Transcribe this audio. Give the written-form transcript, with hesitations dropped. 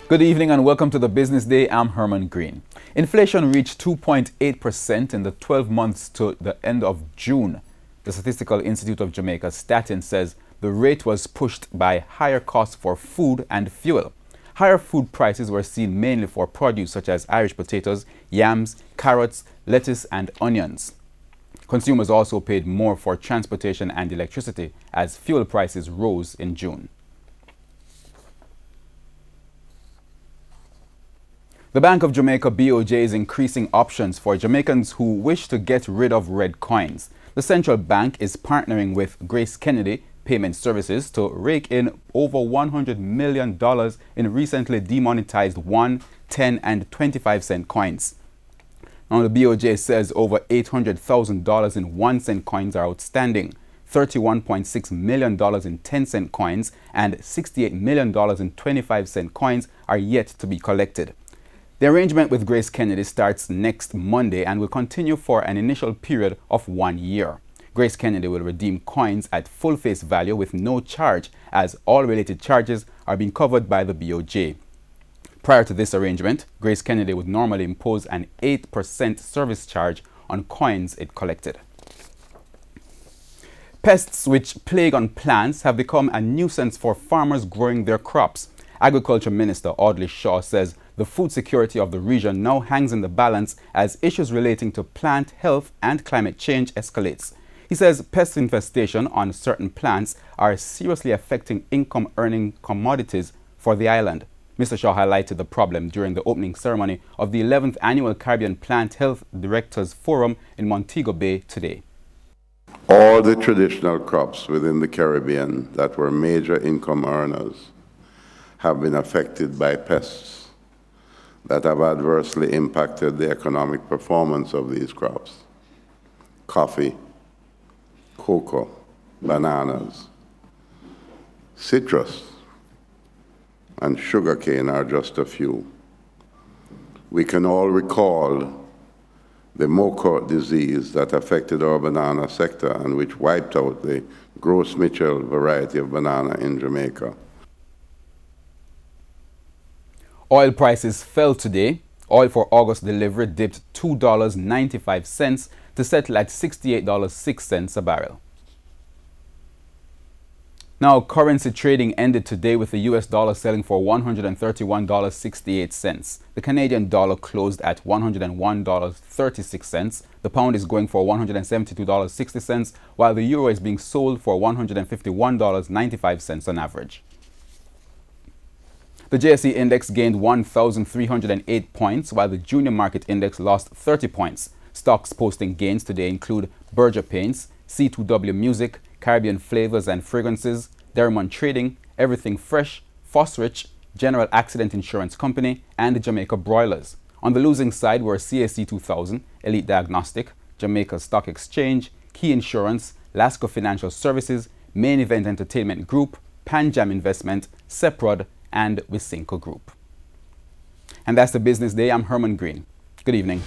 Good evening and welcome to the Business Day. I'm Herman Green. Inflation reached 2.8% in the 12 months to the end of June. The Statistical Institute of Jamaica Statin says the rate was pushed by higher costs for food and fuel. Higher food prices were seen mainly for produce such as Irish potatoes, yams, carrots, lettuce and onions. Consumers also paid more for transportation and electricity as fuel prices rose in June. The Bank of Jamaica (BOJ) is increasing options for Jamaicans who wish to get rid of red coins. The central bank is partnering with Grace Kennedy Payment Services to rake in over $100 million in recently demonetized 1, 10 and 25-cent coins. Now, the BOJ says over $800,000 in 1-cent coins are outstanding, $31.6 million in 10-cent coins and $68 million in 25-cent coins are yet to be collected. The arrangement with Grace Kennedy starts next Monday and will continue for an initial period of 1 year. Grace Kennedy will redeem coins at full face value with no charge, as all related charges are being covered by the BOJ. Prior to this arrangement, Grace Kennedy would normally impose an 8% service charge on coins it collected. Pests which plague on plants have become a nuisance for farmers growing their crops. Agriculture Minister Audley Shaw says the food security of the region now hangs in the balance as issues relating to plant health and climate change escalates. He says pest infestation on certain plants are seriously affecting income-earning commodities for the island. Mr. Shaw highlighted the problem during the opening ceremony of the 11th Annual Caribbean Plant Health Directors Forum in Montego Bay today. All the traditional crops within the Caribbean that were major income earners have been affected by pests that have adversely impacted the economic performance of these crops. Coffee, cocoa, bananas, citrus, and sugarcane are just a few. We can all recall the mocha disease that affected our banana sector and which wiped out the Gros Michel variety of banana in Jamaica. Oil prices fell today. Oil for August delivery dipped $2.95 to settle at $68.06 a barrel. Now, currency trading ended today with the US dollar selling for $131.68. The Canadian dollar closed at $101.36. The pound is going for $172.60, while the euro is being sold for $151.95 on average. The JSE index gained 1,308 points, while the junior market index lost 30 points. Stocks posting gains today include Berger Paints, C2W Music, Caribbean Flavors and Fragrances, Derrimont Trading, Everything Fresh, Fosrich, General Accident Insurance Company, and Jamaica Broilers. On the losing side were CAC 2000, Elite Diagnostic, Jamaica Stock Exchange, Key Insurance, Lasco Financial Services, Main Event Entertainment Group, Panjam Investment, Seprod, and Wisynco Group. And that's the Business Day. I'm Herman Green. Good evening.